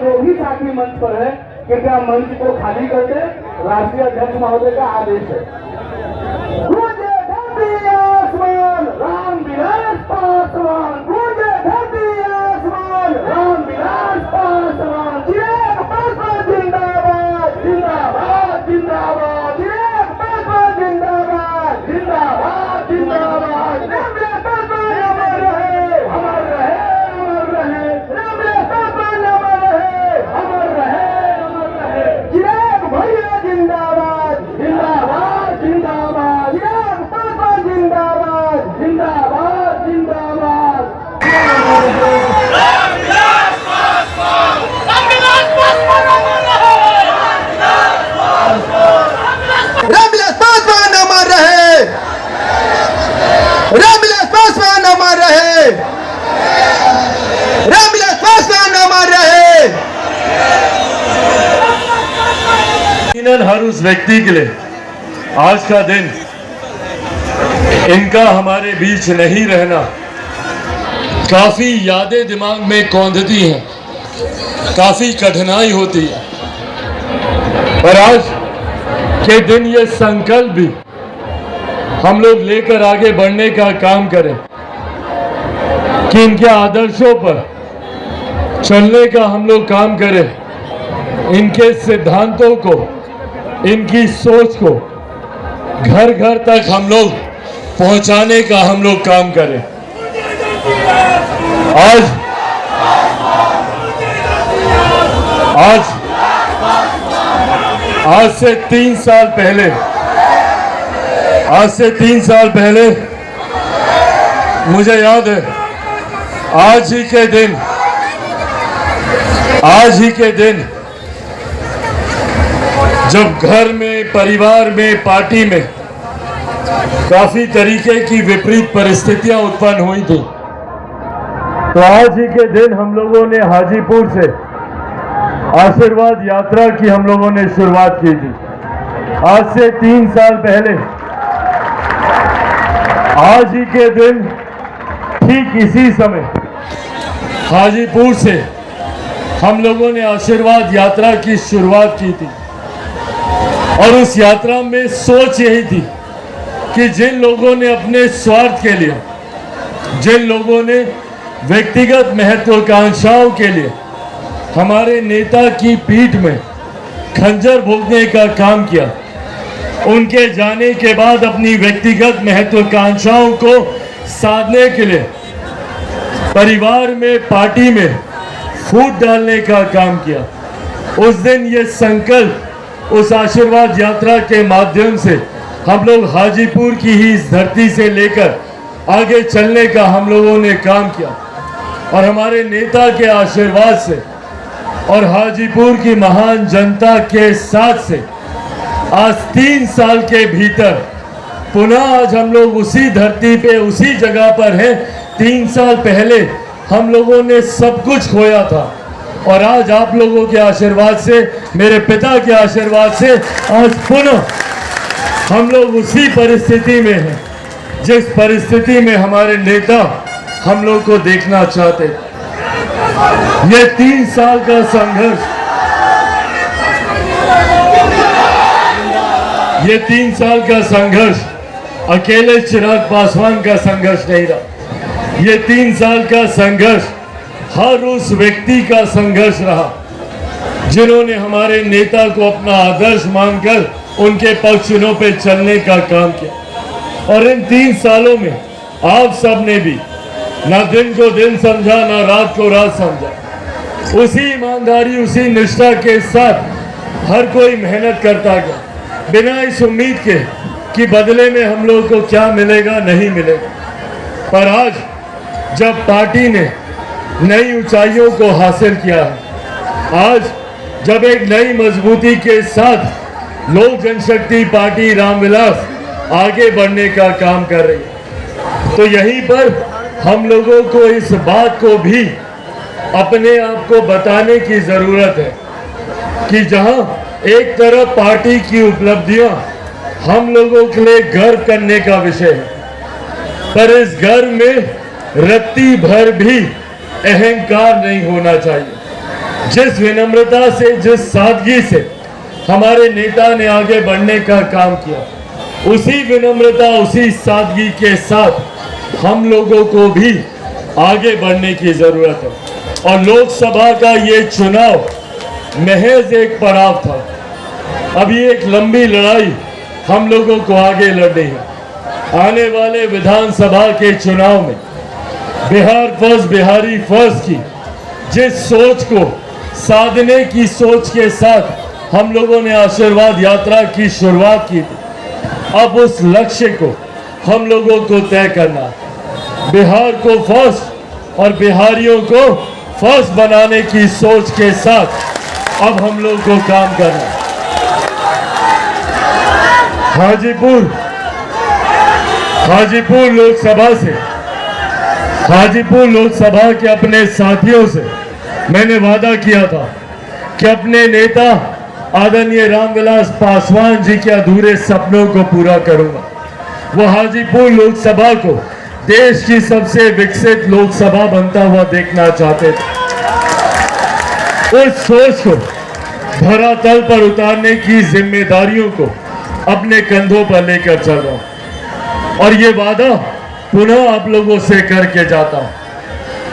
जो भी साथी मंच पर है कृपया मंच को खाली कर दे। राष्ट्रीय अध्यक्ष महोदय का आदेश है। गूंजे धरती आसमान, रामविलास पासवान। गूंजे धरती आसमान, रामविलास पासवान। चिराग पासवान जिंदाबाद, जिंदाबाद, जिंदाबाद। चिराग पासवान जिंदाबाद, जिंदाबाद, जिंदाबाद। रामविलास पासवान अमर रहे, अमर रहे, अमर रहे। रामविलास पासवान अमर रहे, अमर रहे, अमर रहे। चिराग भैया जिंदाबाद, जिंदाबाद, जिंदाबाद। चिराग पासवान जिंदाबाद, जिंदाबाद, जिंदाबाद। रामविलास पासवान, रामविलास पासवान अमर रहे, रामविलास पासवान अमर रहे, रामविलास पासवान अमर रहे, रामविलास पासवान अमर रहे। हर उस व्यक्ति के लिए आज का दिन इनका हमारे बीच नहीं रहना काफी यादें दिमाग में कौंधती हैं, काफी कठिनाई होती है। पर आज के दिन ये संकल्प भी हम लोग लेकर आगे बढ़ने का काम करें कि इनके आदर्शों पर चलने का हम लोग काम करें, इनके सिद्धांतों को, इनकी सोच को घर घर तक हम लोग पहुंचाने का हम लोग काम करें। आज से 3 साल पहले मुझे याद है, आज ही के दिन जब घर में, परिवार में, पार्टी में काफी तरीके की विपरीत परिस्थितियां उत्पन्न हुई थी, तो आज ही के दिन हम लोगों ने हाजीपुर से आशीर्वाद यात्रा की हम लोगों ने शुरुआत की थी। आज से 3 साल पहले आज ही के दिन ठीक इसी समय हाजीपुर से हम लोगों ने आशीर्वाद यात्रा की शुरुआत की थी। और उस यात्रा में सोच यही थी कि जिन लोगों ने अपने स्वार्थ के लिए, जिन लोगों ने व्यक्तिगत महत्वाकांक्षाओं के लिए हमारे नेता की पीठ में खंजर भोंकने का काम किया, उनके जाने के बाद अपनी व्यक्तिगत महत्वाकांक्षाओं को साधने के लिए परिवार में, पार्टी में फूट डालने का काम किया। उस दिन ये संकल्प, उस आशीर्वाद यात्रा के माध्यम से हम लोग हाजीपुर की ही इस धरती से लेकर आगे चलने का हम लोगों ने काम किया। और हमारे नेता के आशीर्वाद से और हाजीपुर की महान जनता के साथ से आज 3 साल के भीतर पुनः आज हम लोग उसी धरती पे, उसी जगह पर हैं। 3 साल पहले हम लोगों ने सब कुछ खोया था और आज आप लोगों के आशीर्वाद से, मेरे पिता के आशीर्वाद से आज पुनः हम लोग उसी परिस्थिति में हैं जिस परिस्थिति में हमारे नेता हम लोग को देखना चाहते। ये 3 साल का संघर्ष, ये 3 साल का संघर्ष अकेले चिराग पासवान का संघर्ष नहीं रहा। ये 3 साल का संघर्ष हर उस व्यक्ति का संघर्ष रहा जिन्होंने हमारे नेता को अपना आदर्श मानकर उनके पक्षों पे चलने का काम किया। और इन 3 सालों में आप सब ने भी ना दिन को दिन समझा, ना रात को रात समझा। उसी ईमानदारी, उसी निष्ठा के साथ हर कोई मेहनत करता गया, बिना इस उम्मीद के कि बदले में हम लोगों को क्या मिलेगा, नहीं मिलेगा। पर आज जब पार्टी ने नई ऊंचाइयों को हासिल किया है, आज जब एक नई मजबूती के साथ लोक जनशक्ति पार्टी रामविलास आगे बढ़ने का काम कर रही है, तो यहीं पर हम लोगों को इस बात को भी अपने आप को बताने की जरूरत है कि जहां एक तरफ पार्टी की उपलब्धियां हम लोगों के लिए गर्व करने का विषय है, पर इस गर्व में रत्ती भर भी अहंकार नहीं होना चाहिए। जिस विनम्रता से, जिस सादगी से हमारे नेता ने आगे बढ़ने का काम किया, उसी विनम्रता, उसी सादगी के साथ हम लोगों को भी आगे बढ़ने की जरूरत है। और लोकसभा का ये चुनाव महज एक पड़ाव था। अभी एक लंबी लड़ाई हम लोगों को आगे लड़नी है। आने वाले विधानसभा के चुनाव में बिहार फर्स्ट, बिहारी फर्स्ट की जिस सोच को साधने की सोच के साथ हम लोगों ने आशीर्वाद यात्रा की शुरुआत की थी, अब उस लक्ष्य को हम लोगों को तय करना, बिहार को फर्स्ट और बिहारियों को फर्स्ट बनाने की सोच के साथ अब हम लोग को काम करना। हाजीपुर लोकसभा के अपने साथियों से मैंने वादा किया था कि अपने नेता आदरणीय रामविलास पासवान जी के अधूरे सपनों को पूरा करूंगा। वो हाजीपुर लोकसभा को देश की सबसे विकसित लोकसभा बनता हुआ देखना चाहते थे। उस सोच को धरातल पर उतारने की जिम्मेदारियों को अपने कंधों पर लेकर चल रहा हूं और ये वादा पुनः आप लोगों से करके जाता हूं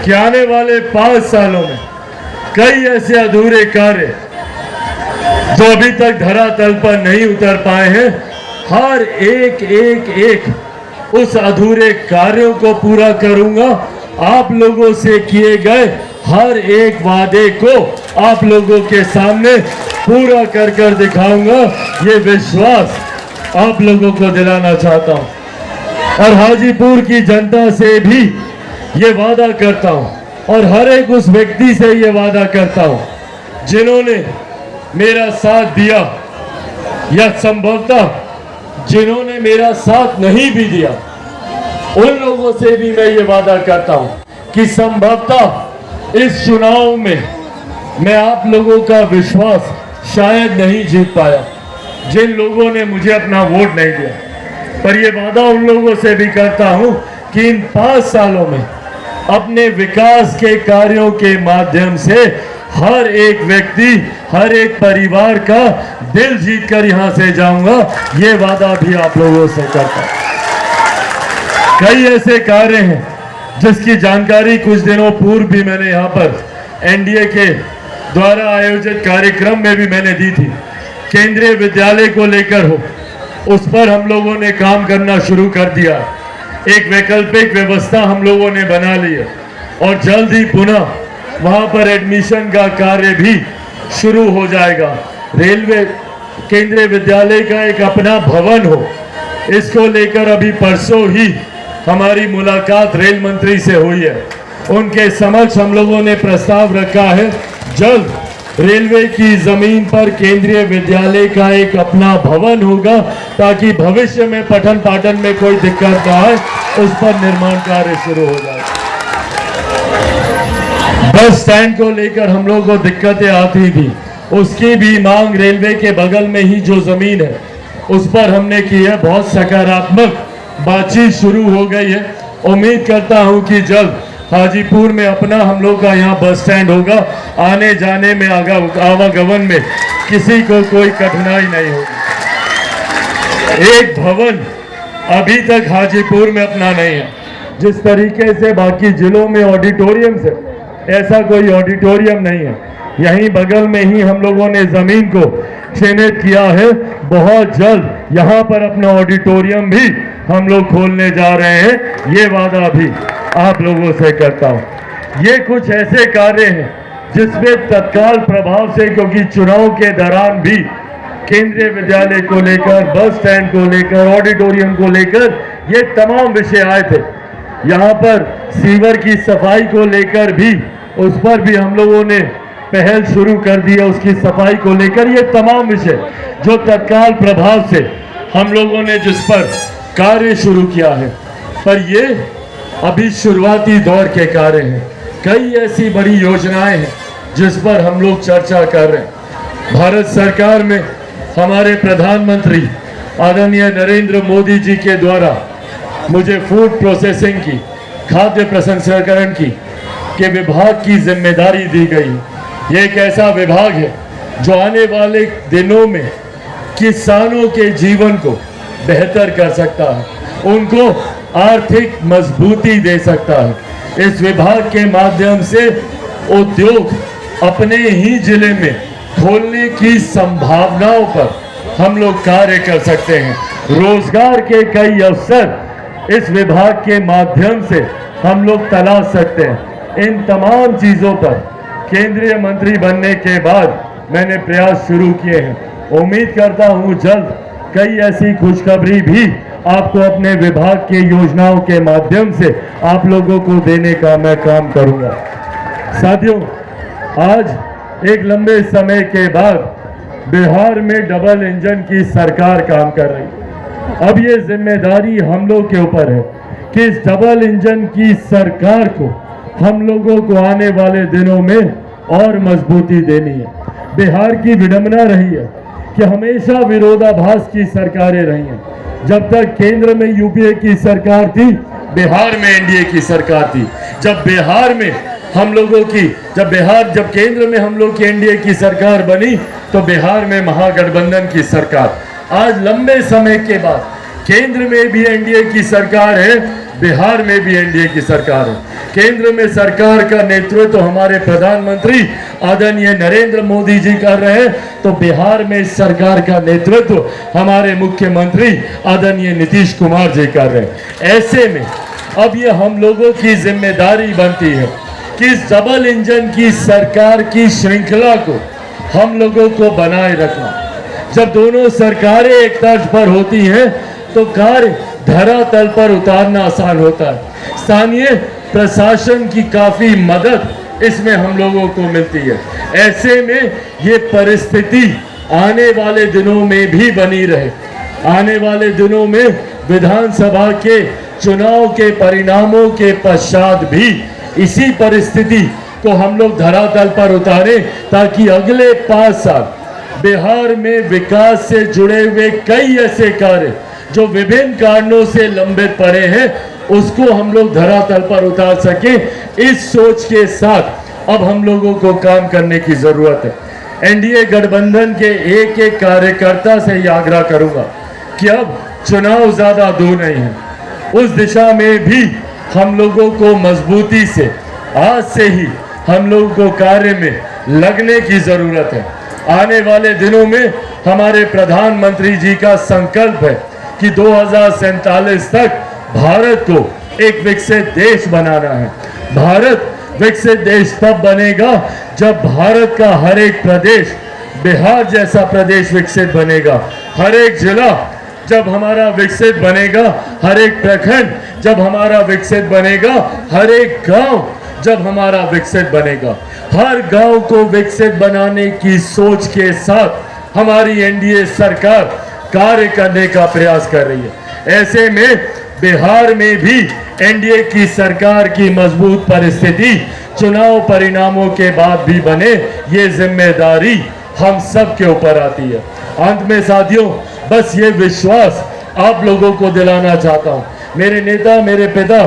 कि आने वाले 5 सालों में कई ऐसे अधूरे कार्य जो अभी तक धरातल पर नहीं उतर पाए हैं, हर एक उस अधूरे कार्यों को पूरा करूंगा। आप लोगों से किए गए हर एक वादे को आप लोगों के सामने पूरा कर दिखाऊंगा। ये विश्वास आप लोगों को दिलाना चाहता हूं और हाजीपुर की जनता से भी ये वादा करता हूं और हर एक उस व्यक्ति से ये वादा करता हूं जिन्होंने मेरा साथ दिया या संभवतः जिन्होंने मेरा साथ नहीं भी दिया, उन लोगों से भी मैं ये वादा करता हूं कि संभवतः इस चुनाव में मैं आप लोगों का विश्वास शायद नहीं जीत पाया, जिन लोगों ने मुझे अपना वोट नहीं दिया, पर ये वादा उन लोगों से भी करता हूं कि इन 5 सालों में अपने विकास के कार्यों के माध्यम से हर एक व्यक्ति, हर एक परिवार का दिल जीत कर यहां से जाऊंगा। ये वादा भी आप लोगों से करता हूं। कई ऐसे कार्य हैं जिसकी जानकारी कुछ दिनों पूर्व भी मैंने यहां पर एनडीए के द्वारा आयोजित कार्यक्रम में भी मैंने दी थी। केंद्रीय विद्यालय को लेकर हो, उस पर हम लोगों ने काम करना शुरू कर दिया। एक वैकल्पिक व्यवस्था हम लोगों ने बना ली है और जल्द ही पुनः वहां पर एडमिशन का कार्य भी शुरू हो जाएगा। रेलवे केंद्रीय विद्यालय का एक अपना भवन हो, इसको लेकर अभी परसों ही हमारी मुलाकात रेल मंत्री से हुई है। उनके समक्ष हम लोगों ने प्रस्ताव रखा है, जल्द रेलवे की जमीन पर केंद्रीय विद्यालय का एक अपना भवन होगा ताकि भविष्य में पठन पाठन में कोई दिक्कत ना आए, उस पर निर्माण कार्य शुरू हो जाए। बस स्टैंड को लेकर हम लोगों को दिक्कतें आती थी, उसकी भी मांग रेलवे के बगल में ही जो जमीन है उस पर हमने की है। बहुत सकारात्मक बातचीत शुरू हो गई है। उम्मीद करता हूं कि जल्द हाजीपुर में अपना हम लोग का यहाँ बस स्टैंड होगा, आने जाने में आवागमन में किसी को कोई कठिनाई नहीं होगी। एक भवन अभी तक हाजीपुर में अपना नहीं है। जिस तरीके से बाकी जिलों में ऑडिटोरियम से, ऐसा कोई ऑडिटोरियम नहीं है। यहीं बगल में ही हम लोगों ने जमीन को चिन्हित किया है। बहुत जल्द यहाँ पर अपना ऑडिटोरियम भी हम लोग खोलने जा रहे हैं, ये वादा भी आप लोगों से करता हूँ। ये कुछ ऐसे कार्य हैं जिसमें तत्काल प्रभाव से, क्योंकि चुनाव के दौरान भी केंद्रीय विद्यालय को लेकर, बस स्टैंड को लेकर, ऑडिटोरियम को लेकर ये तमाम विषय आए थे। यहाँ पर सीवर की सफाई को लेकर भी, उस पर भी हम लोगों ने पहल शुरू कर दी है। उसकी सफाई को लेकर ये तमाम विषय जो तत्काल प्रभाव से हम लोगों ने जिस पर कार्य शुरू किया है, पर ये अभी शुरुआती दौर के कार्य हैं। कई ऐसी बड़ी योजनाएं हैं जिस पर हम लोग चर्चा कर रहे हैं। भारत सरकार में हमारे प्रधानमंत्री आदरणीय नरेंद्र मोदी जी के द्वारा मुझे फूड प्रोसेसिंग की, खाद्य प्रसंस्करण की के विभाग की जिम्मेदारी दी गई। ये एक ऐसा विभाग है जो आने वाले दिनों में किसानों के जीवन को बेहतर कर सकता है, उनको आर्थिक मजबूती दे सकता है। इस विभाग के माध्यम से उद्योग अपने ही जिले में खोलने की संभावनाओं पर हम लोग कार्य कर सकते हैं। रोजगार के कई अवसर इस विभाग के माध्यम से हम लोग तलाश सकते हैं। इन तमाम चीजों पर केंद्रीय मंत्री बनने के बाद मैंने प्रयास शुरू किए हैं। उम्मीद करता हूं जल्द कई ऐसी खुशखबरी भी आपको अपने विभाग के योजनाओं के माध्यम से आप लोगों को देने का मैं काम करूंगा। साथियों, आज एक लंबे समय के बाद बिहार में डबल इंजन की सरकार काम कर रही है। अब ये जिम्मेदारी हम लोग के ऊपर है कि इस डबल इंजन की सरकार को हम लोगों को आने वाले दिनों में और मजबूती देनी है। बिहार की विडंबना रही है कि हमेशा विरोधाभास की सरकारें रही हैं। जब तक केंद्र में यूपीए की सरकार थी, बिहार में एनडीए की सरकार थी। जब बिहार में हम लोगों की जब केंद्र में हम लोग की एनडीए की सरकार बनी तो बिहार में महागठबंधन की सरकार। आज लंबे समय के बाद केंद्र में भी एनडीए की सरकार है, बिहार में भी एनडीए की सरकार है। केंद्र में सरकार का नेतृत्व तो हमारे प्रधानमंत्री आदरणीय नरेंद्र मोदी जी कर रहे हैं, तो बिहार में सरकार का नेतृत्व हमारे मुख्यमंत्री आदरणीय नीतीश कुमार जी कर रहे हैं। ऐसे में अब ये हम लोगों की जिम्मेदारी बनती है कि इस डबल इंजन की सरकार की श्रृंखला को हम लोगों को बनाए रखना। जब दोनों सरकारें एक तर्ज पर होती हैं तो कार्य धरातल पर उतारना आसान होता है। स्थानीय प्रशासन की काफी मदद इसमें हम लोगों को मिलती है। ऐसे में ये परिस्थिति आने वाले दिनों में भी बनी रहे। आने वाले दिनों में विधानसभा के चुनाव के परिणामों के पश्चात भी इसी परिस्थिति को हम लोग धरातल पर उतारें, ताकि अगले 5 साल बिहार में विकास से जुड़े हुए कई ऐसे कार्य जो विभिन्न कारणों से लंबित पड़े हैं उसको हम लोग धरातल पर उतार सके। इस सोच के साथ अब हम लोगों को काम करने की जरूरत है। एनडीए गठबंधन के एक एक कार्यकर्ता से ये आग्रह करूंगा कि अब चुनाव ज्यादा दूर नहीं है, उस दिशा में भी हम लोगों को मजबूती से आज से ही हम लोगों को कार्य में लगने की जरूरत है। आने वाले दिनों में हमारे प्रधानमंत्री जी का संकल्प है कि 2047 तक भारत को एक विकसित देश बनाना है। भारत विकसित देश तब बनेगा जब भारत का हर एक प्रदेश बिहार जैसा प्रदेश विकसित बनेगा, हर एक जिला जब हमारा विकसित बनेगा, हर एक प्रखंड जब हमारा विकसित बनेगा, हर एक गांव जब हमारा विकसित बनेगा। हर गांव को विकसित बनाने की सोच के साथ हमारी एनडीए सरकार कार्य करने का प्रयास कर रही है। ऐसे में बिहार में भी एनडीए की सरकार की मजबूत परिस्थिति चुनाव परिणामों के बाद भी बने, ये जिम्मेदारी हम सब के ऊपर आती है। अंत में साथियों, बस ये विश्वास आप लोगों को दिलाना चाहता हूँ। मेरे नेता, मेरे पिता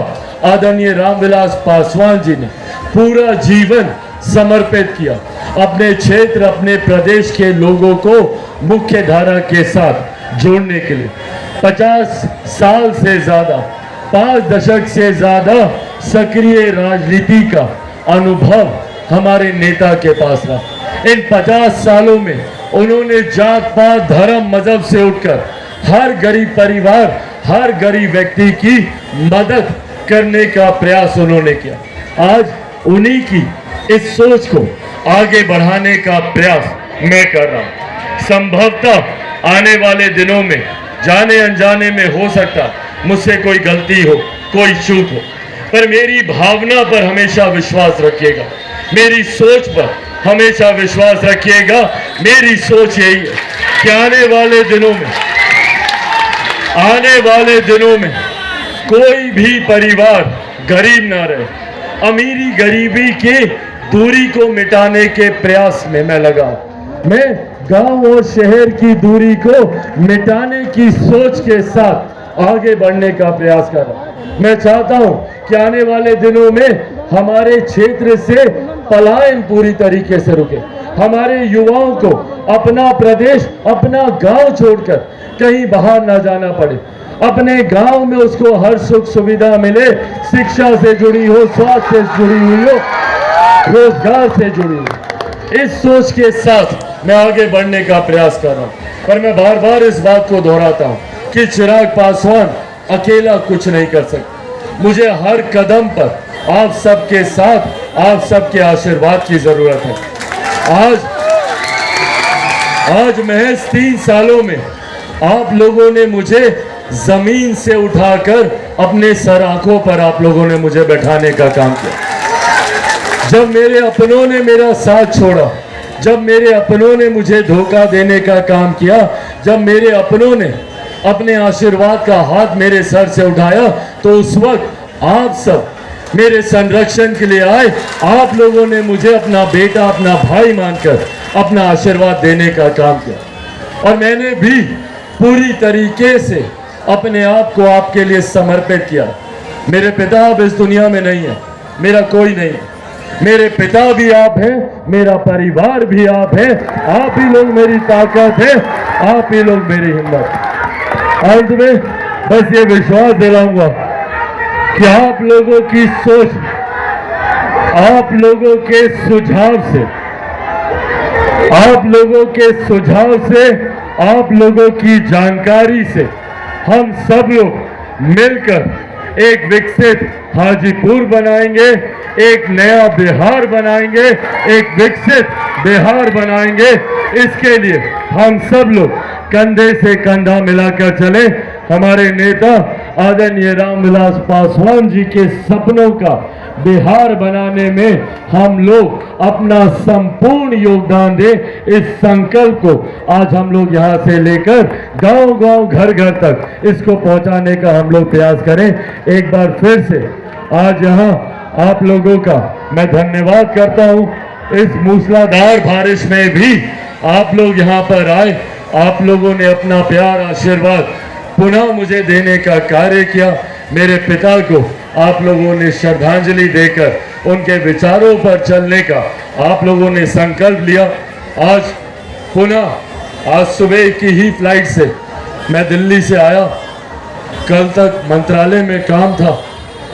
आदरणीय रामविलास पासवान जी ने पूरा जीवन समर्पित किया अपने क्षेत्र, अपने प्रदेश के लोगों को मुख्य धारा के साथ जोड़ने के लिए। 50 साल से ज्यादा, 5 दशक से ज्यादा सक्रिय राजनीति का अनुभव हमारे नेता के पास रहा। इन 50 सालों में उन्होंने जात पात धर्म मजहब से उठकर हर गरीब परिवार, हर गरीब व्यक्ति की मदद करने का प्रयास उन्होंने किया। आज उन्हीं की इस सोच को आगे बढ़ाने का प्रयास मैं कर रहा हूं। संभवतः आने वाले दिनों में जाने अनजाने में हो सकता मुझसे कोई गलती हो, कोई चूक हो, पर मेरी भावना पर हमेशा विश्वास रखिएगा, मेरी सोच पर हमेशा विश्वास रखिएगा। मेरी सोच यही है कि आने वाले दिनों में कोई भी परिवार गरीब ना रहे। अमीरी गरीबी की दूरी को मिटाने के प्रयास में मैं लगा। मैं गांव और शहर की दूरी को मिटाने की सोच के साथ आगे बढ़ने का प्रयास कर रहा हूं। मैं चाहता हूं कि आने वाले दिनों में हमारे क्षेत्र से पलायन पूरी तरीके से रुके, हमारे युवाओं को अपना प्रदेश, अपना गांव छोड़कर कहीं बाहर ना जाना पड़े, अपने गांव में उसको हर सुख सुविधा मिले, शिक्षा से जुड़ी हो, स्वास्थ्य से जुड़ी हुई हो, रोजगार से जुड़ी हो। इस सोच के साथ मैं आगे बढ़ने का प्रयास कर रहा हूं, पर मैं बार बार इस बात को दोहराता हूं कि चिराग पासवान अकेला कुछ नहीं कर सकता। मुझे हर कदम पर आप सबके साथ, आप सबके आशीर्वाद की जरूरत है। आज महज 3 सालों में आप लोगों ने मुझे जमीन से उठाकर अपने सर आंखों पर आप लोगों ने मुझे बैठाने का काम किया। जब मेरे अपनों ने मेरा साथ छोड़ा, जब मेरे अपनों ने मुझे धोखा देने का काम किया, जब मेरे अपनों ने अपने आशीर्वाद का हाथ मेरे सर से उठाया, तो उस वक्त आप सब मेरे संरक्षण के लिए आए। आप लोगों ने मुझे अपना बेटा, अपना भाई मानकर अपना आशीर्वाद देने का काम किया, और मैंने भी पूरी तरीके से अपने आप को आपके लिए समर्पित किया। मेरे पिता अब इस दुनिया में नहीं है, मेरा कोई नहीं है, मेरे पिता भी आप हैं, मेरा परिवार भी आप है, आप ही लोग मेरी ताकत है, आप ही लोग मेरी हिम्मत। अंत में बस ये विश्वास दिलाऊंगा कि आप लोगों की सोच, आप लोगों के सुझाव से, आप लोगों के सुझाव से, आप लोगों की जानकारी से हम सब लोग मिलकर एक विकसित हाजीपुर बनाएंगे, एक नया बिहार बनाएंगे, एक विकसित बिहार बनाएंगे। इसके लिए हम सब लोग कंधे से कंधा मिलाकर चले। हमारे नेता आदरणीय रामविलास पासवान जी के सपनों का बिहार बनाने में हम लोग अपना संपूर्ण योगदान दें। इस संकल्प को आज हम लोग यहाँ से लेकर गांव-गांव, घर-घर तक इसको पहुंचाने का हम लोग प्रयास करें। एक बार फिर से आज यहाँ आप लोगों का मैं धन्यवाद करता हूँ। इस मूसलाधार बारिश में भी आप लोग यहाँ पर आए, आप लोगों ने अपना प्यार, आशीर्वाद पुनः मुझे देने का कार्य किया। मेरे पिता को आप लोगों ने श्रद्धांजलि देकर उनके विचारों पर चलने का आप लोगों ने संकल्प लिया। आज पुनः आज सुबह की ही फ्लाइट से मैं दिल्ली से आया। कल तक मंत्रालय में काम था,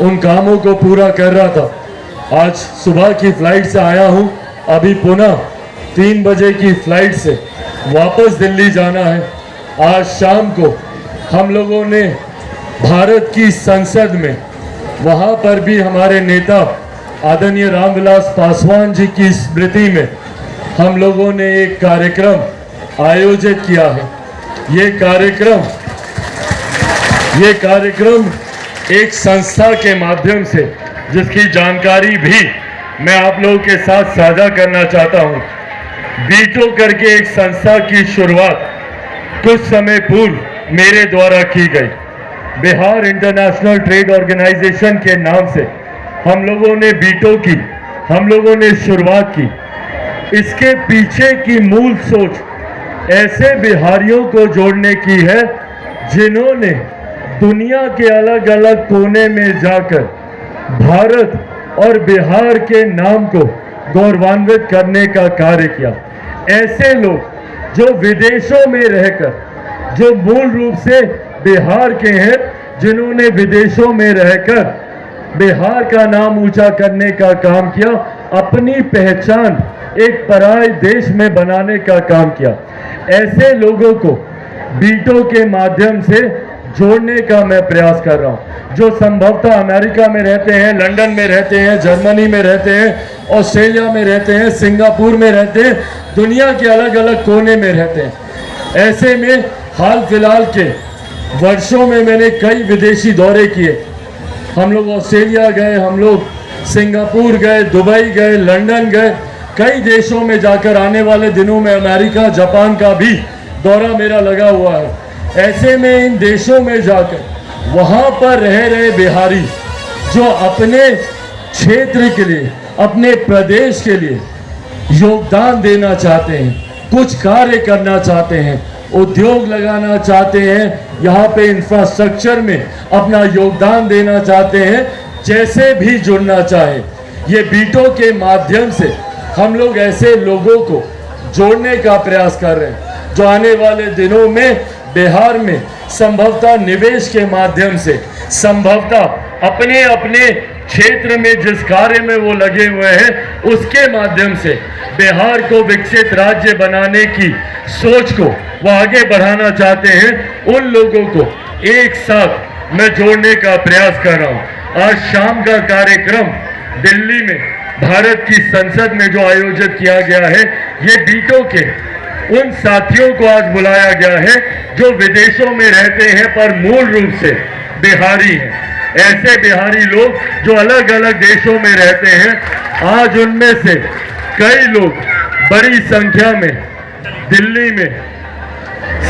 उन कामों को पूरा कर रहा था। आज सुबह की फ्लाइट से आया हूं, अभी पुनः 3 बजे की फ्लाइट से वापस दिल्ली जाना है। आज शाम को हम लोगों ने भारत की संसद में, वहां पर भी हमारे नेता आदरणीय रामविलास पासवान जी की स्मृति में हम लोगों ने एक कार्यक्रम आयोजित किया है। ये कार्यक्रम एक संस्था के माध्यम से, जिसकी जानकारी भी मैं आप लोगों के साथ साझा करना चाहता हूं। बीटो करके एक संस्था की शुरुआत कुछ समय पूर्व मेरे द्वारा की गई। बिहार इंटरनेशनल ट्रेड ऑर्गेनाइजेशन के नाम से हम लोगों ने बीटो की, हम लोगों ने शुरुआत की। इसके पीछे की मूल सोच ऐसे बिहारियों को जोड़ने की है जिन्होंने दुनिया के अलग अलग कोने में जाकर भारत और बिहार के नाम को गौरवान्वित करने का कार्य किया। ऐसे लोग जो विदेशों में रहकर, जो मूल रूप से बिहार के हैं, जिन्होंने विदेशों में रहकर बिहार का नाम ऊंचा करने का काम किया, अपनी पहचान एक पराये देश में बनाने का काम किया। ऐसे लोगों को बीटो के माध्यम से जोड़ने का मैं प्रयास कर रहा हूं, जो संभवतः अमेरिका में रहते हैं, लंदन में रहते हैं, जर्मनी में रहते हैं, ऑस्ट्रेलिया में रहते हैं, सिंगापुर में रहते हैं, दुनिया के अलग अलग कोने में रहते हैं। ऐसे में हाल फिलहाल के वर्षों में मैंने कई विदेशी दौरे किए। हम लोग ऑस्ट्रेलिया गए, हम लोग सिंगापुर गए, दुबई गए, लंदन गए, कई देशों में जाकर आने वाले दिनों में अमेरिका, जापान का भी दौरा मेरा लगा हुआ है। ऐसे में इन देशों में जाकर वहाँ पर रह रहे बिहारी जो अपने क्षेत्र के लिए, अपने प्रदेश के लिए योगदान देना चाहते हैं, कुछ कार्य करना चाहते हैं, उद्योग लगाना चाहते हैं, यहाँ पे इंफ्रास्ट्रक्चर में अपना योगदान देना चाहते हैं, जैसे भी जुड़ना चाहे, ये बीटों के माध्यम से हम लोग ऐसे लोगों को जोड़ने का प्रयास कर रहे हैं जो आने वाले दिनों में बिहार में संभवतः निवेश के माध्यम से, संभवतः अपने अपने क्षेत्र में जिस कार्य में वो लगे हुए हैं उसके माध्यम से बिहार को विकसित राज्य बनाने की सोच को वो आगे बढ़ाना चाहते हैं। उन लोगों को एक साथ मैं जोड़ने का प्रयास कर रहा हूँ। आज शाम का कार्यक्रम दिल्ली में भारत की संसद में जो आयोजित किया गया है, ये बीटों के उन साथियों को आज बुलाया गया है जो विदेशों में रहते हैं पर मूल रूप से बिहारी हैं। ऐसे बिहारी लोग जो अलग अलग देशों में रहते हैं, आज उनमें से कई लोग बड़ी संख्या में दिल्ली में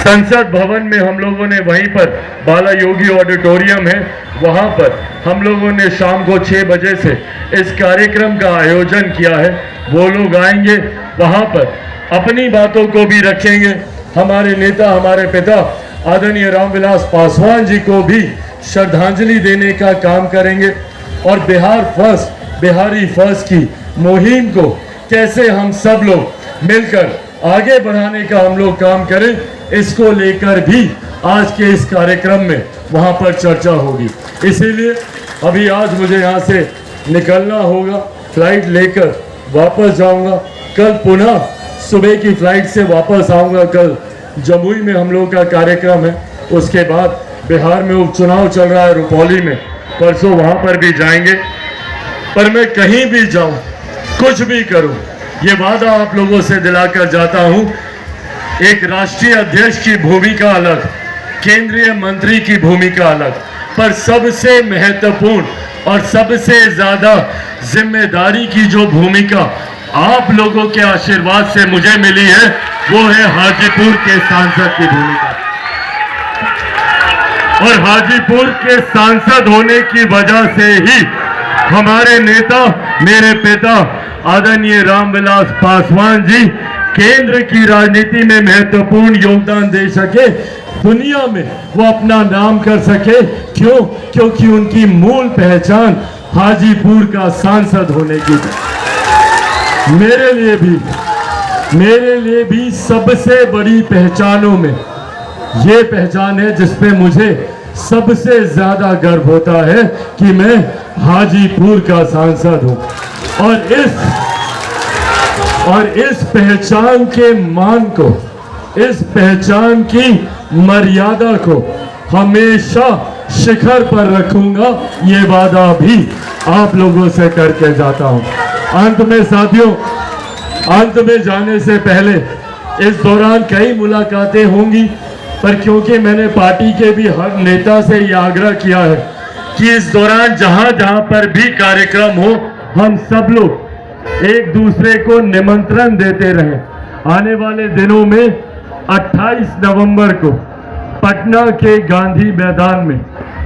संसद भवन में हम लोगों ने वहीं पर बाला योगी ऑडिटोरियम है, वहां पर हम लोगों ने शाम को 6 बजे से इस कार्यक्रम का आयोजन किया है। वो लोग आएंगे, वहां पर अपनी बातों को भी रखेंगे। हमारे नेता, हमारे पिता आदरणीय रामविलास पासवान जी को भी श्रद्धांजलि देने का काम करेंगे और बिहार फर्स्ट, बिहारी फर्स्ट की मुहिम को कैसे हम सब लोग मिलकर आगे बढ़ाने का हम लोग काम करें, इसको लेकर भी आज के इस कार्यक्रम में वहां पर चर्चा होगी। इसीलिए अभी आज मुझे यहाँ से निकलना होगा, फ्लाइट लेकर वापस जाऊंगा। कल पुनः सुबह की फ्लाइट से वापस आऊंगा। कल जमुई में हम लोग का कार्यक्रम है, उसके बाद बिहार में उपचुनाव चल रहा है रुपौली में, परसों वहां पर भी जाएंगे। पर मैं कहीं भी जाऊं, कुछ भी करूं, ये वादा आप लोगों से दिलाकर जाता हूं, एक राष्ट्रीय अध्यक्ष की भूमिका अलग, केंद्रीय मंत्री की भूमिका अलग, पर सबसे महत्वपूर्ण और सबसे ज्यादा जिम्मेदारी की जो भूमिका आप लोगों के आशीर्वाद से मुझे मिली है, वो है हाजीपुर के सांसद की भूमिका। और हाजीपुर के सांसद होने की वजह से ही हमारे नेता, मेरे पिता आदरणीय रामविलास पासवान जी केंद्र की राजनीति में महत्वपूर्ण योगदान दे सके, दुनिया में वो अपना नाम कर सके। क्यों? क्योंकि उनकी मूल पहचान हाजीपुर का सांसद होने की थी। मेरे लिए भी सबसे बड़ी पहचानों में ये पहचान है जिसपे मुझे सबसे ज्यादा गर्व होता है कि मैं हाजीपुर का सांसद हूं। और इस पहचान के मान को, इस पहचान की मर्यादा को हमेशा शिखर पर रखूंगा, ये वादा भी आप लोगों से करके जाता हूं। अंत में साथियों, अंत में जाने से पहले इस दौरान कई मुलाकातें होंगी, पर क्योंकि मैंने पार्टी के भी हर नेता से ये आग्रह किया है कि इस दौरान जहां जहां पर भी कार्यक्रम हो, हम सब लोग एक दूसरे को निमंत्रण देते रहें। आने वाले दिनों में 28 नवंबर को पटना के गांधी मैदान में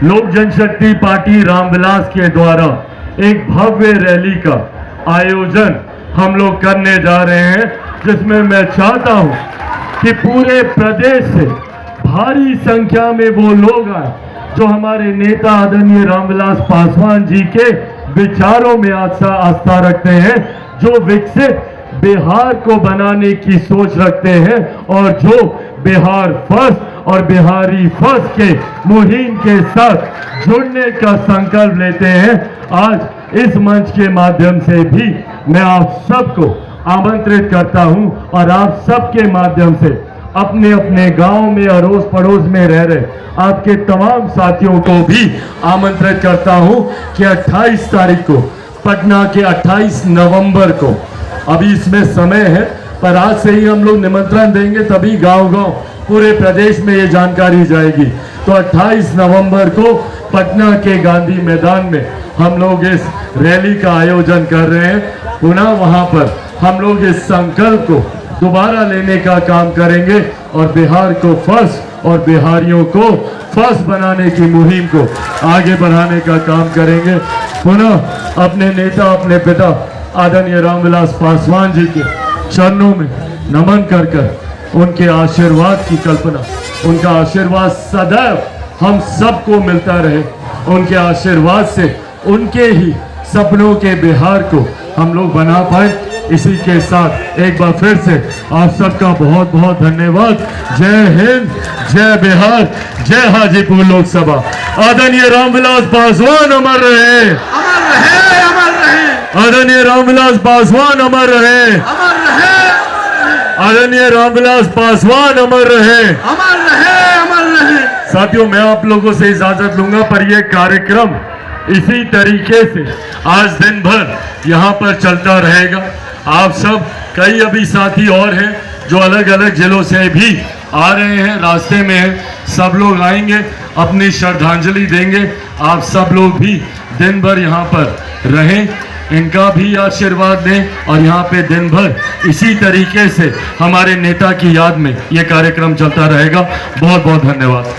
लोक जनशक्ति पार्टी रामविलास के द्वारा एक भव्य रैली का आयोजन हम लोग करने जा रहे हैं, जिसमें मैं चाहता हूं कि पूरे प्रदेश से भारी संख्या में वो लोग आए जो हमारे नेता आदरणीय रामविलास पासवान जी के विचारों में आस्था रखते हैं, जो विकसित बिहार को बनाने की सोच रखते हैं और जो बिहार फर्स्ट और बिहारी फर्स्ट के मुहिम के साथ जुड़ने का संकल्प लेते हैं। आज इस मंच के माध्यम से भी मैं आप सबको आमंत्रित करता हूं और आप सबके माध्यम से अपने अपने गांव में अड़ोस पड़ोस में रह रहे आपके तमाम साथियों को भी आमंत्रित करता हूं कि 28 तारीख को पटना के 28 नवंबर को, अभी इसमें समय है पर आज से ही हम लोग निमंत्रण देंगे, तभी गांव-गांव पूरे प्रदेश में ये जानकारी जाएगी। तो 28 नवंबर को पटना के गांधी मैदान में हम लोग इस रैली का आयोजन कर रहे हैं। पुनः वहां पर हम लोग इस संकल्प को दोबारा लेने का काम करेंगे और बिहार को फर्स्ट और बिहारियों को फर्स्ट बनाने की मुहिम को आगे बढ़ाने का काम करेंगे। पुनः अपने नेता, अपने पिता आदरणीय रामविलास पासवान जी के चरणों में नमन कर कर उनके आशीर्वाद की कल्पना, उनका आशीर्वाद सदैव हम सबको मिलता रहे। उनके आशीर्वाद से, उनके ही सपनों के बिहार को हम लोग बना पाए। इसी के साथ एक बार फिर से आप सबका बहुत बहुत धन्यवाद। जय हिंद, जय बिहार, जय हाजीपुर लोकसभा। आदरणीय रामविलास पासवान अमर रहे, अमर रहे, अमर रहे, आदरणीय रामविलास पासवान अमर रहे, अमर रहे, आदरणीय रामविलास पासवान अमर रहे। अमर रहे, अमर रहे। साथियों, मैं आप लोगों से इजाजत लूंगा, पर यह कार्यक्रम इसी तरीके से आज दिन भर यहाँ पर चलता रहेगा। आप सब, कई अभी साथी और हैं जो अलग अलग जिलों से भी आ रहे हैं, रास्ते में हैं, सब लोग आएंगे, अपनी श्रद्धांजलि देंगे। आप सब लोग भी दिन भर यहाँ पर रहें, इनका भी आशीर्वाद दें और यहाँ पे दिन भर इसी तरीके से हमारे नेता की याद में ये कार्यक्रम चलता रहेगा। बहुत बहुत धन्यवाद।